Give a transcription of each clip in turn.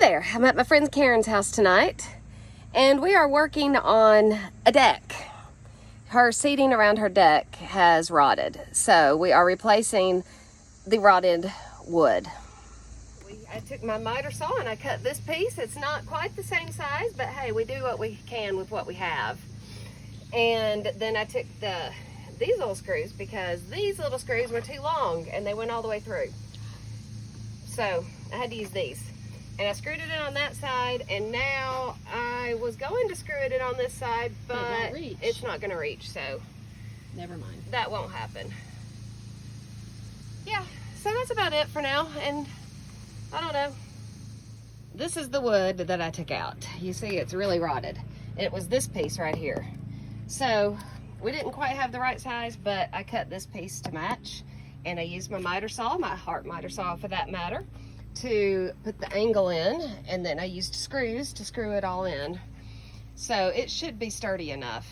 there, I'm at my friend Karen's house tonight, and we are working on a deck. Her seating around her deck has rotted, so we are replacing the rotted wood. I took my miter saw and I cut this piece. It's not quite the same size, but hey, we do what we can with what we have. And then I took these little screws because these little screws were too long and they went all the way through. So I had to use these. And I screwed it in on that side, and now I was going to screw it in on this side, but it's not going to reach, so never mind. That won't happen. Yeah, so that's about it for now, and I don't know. This is the wood that I took out. You see it's really rotted. It was this piece right here. So we didn't quite have the right size, but I cut this piece to match, and I used my miter saw, my heart miter saw for that matter, to put the angle in, and then I used screws to screw it all in. So it should be sturdy enough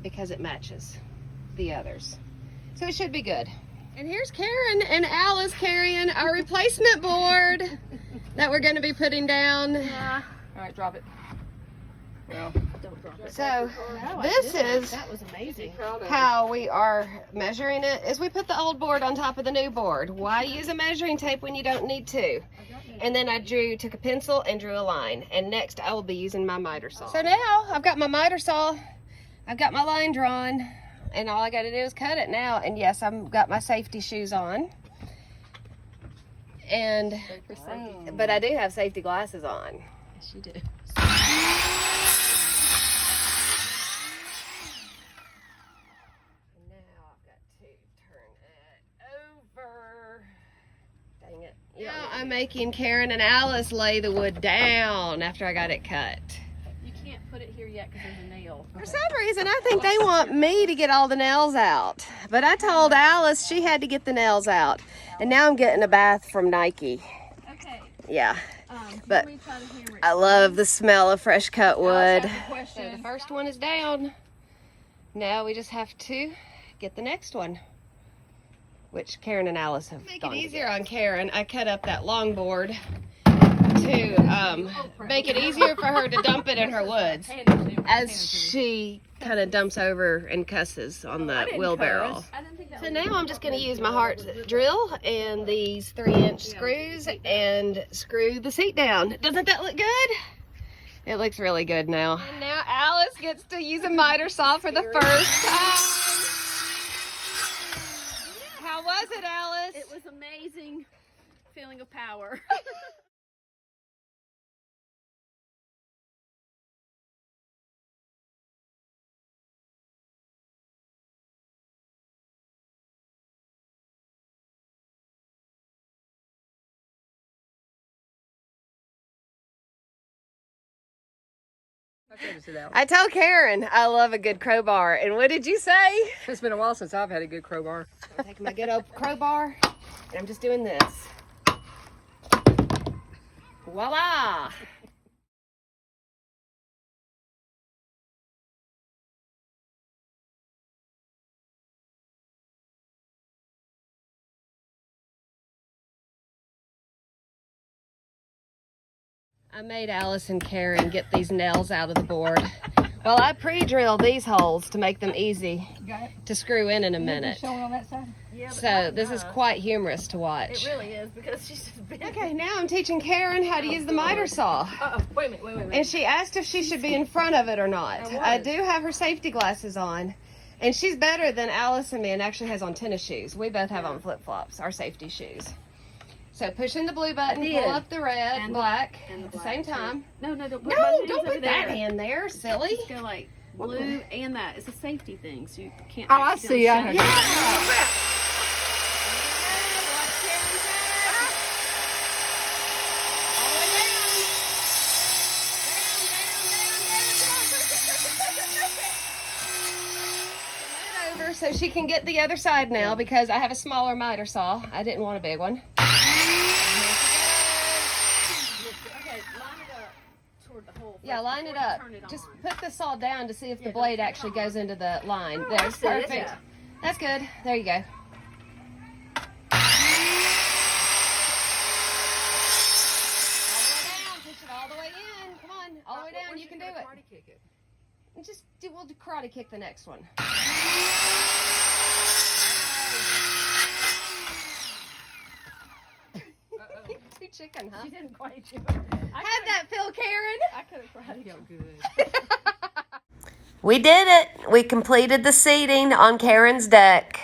because it matches the others. So it should be good. And here's Karen and Alice carrying our replacement board that we're going to be putting down. All right, drop it. Well, don't drop it. So that was amazing. How we are measuring it is we put the old board on top of the new board. Why use a measuring tape when you don't need to? And then I took a pencil and drew a line. And next I will be using my miter saw. So now I've got my miter saw, I've got my line drawn, and all I got to do is cut it now. And yes, I've got my safety shoes on. And but I do have safety glasses on. Yes, you do. Yeah, I'm making Karen and Alice lay the wood down after I got it cut. You can't put it here yet because there's a nail. For some reason, I think they want me to get all the nails out. But I told Alice she had to get the nails out. And now I'm getting a bath from Nike. Okay. Yeah. But I love the smell of fresh cut wood. So the first one is down. Now we just have to get the next one, which Karen and Alice have done. To make it easier on Karen, I cut up that long board to make it easier for her to dump it in her woods as she kind of dumps over and cusses on the wheelbarrow. So now I'm just going to use my heart drill and these 3-inch screws and screw the seat down. Doesn't that look good? It looks really good now. And now Alice gets to use a miter saw for the first time. How was it, Alice? It was amazing feeling of power. I told Karen I love a good crowbar, and what did you say? It's been a while since I've had a good crowbar. I'm taking my good old crowbar, and I'm just doing this. Voila! I made Alice and Karen get these nails out of the board. Well, I pre-drilled these holes to make them easy to screw in a minute. On that side? Yeah, So this is quite humorous to watch. It really is because she's just big. Okay, now I'm teaching Karen how to use the miter saw. Wait a minute. And she asked if she should be in front of it or not. I do have her safety glasses on. And she's better than Alice and me and actually has on tennis shoes. We both have on flip-flops, our safety shoes. So pushing the blue button, pull up the red and black at the same time. No, Don't put that hand there, silly. Just go like blue and that. It's a safety thing, so you can't. Oh, I see. Yeah. So she can get the other side now because I have a smaller miter saw. I didn't want a big one. Okay, line it up toward the hole. Yeah, line it up. Just put the saw down to see if the blade actually goes into the line. There's perfect. That's good. There you go. you can do it. Karate kick it. We'll karate kick the next one. Too chicken, huh? She didn't quite do it. How'd that feel, Karen? I could have cried. Felt good. We did it. We completed the seating on Karen's deck.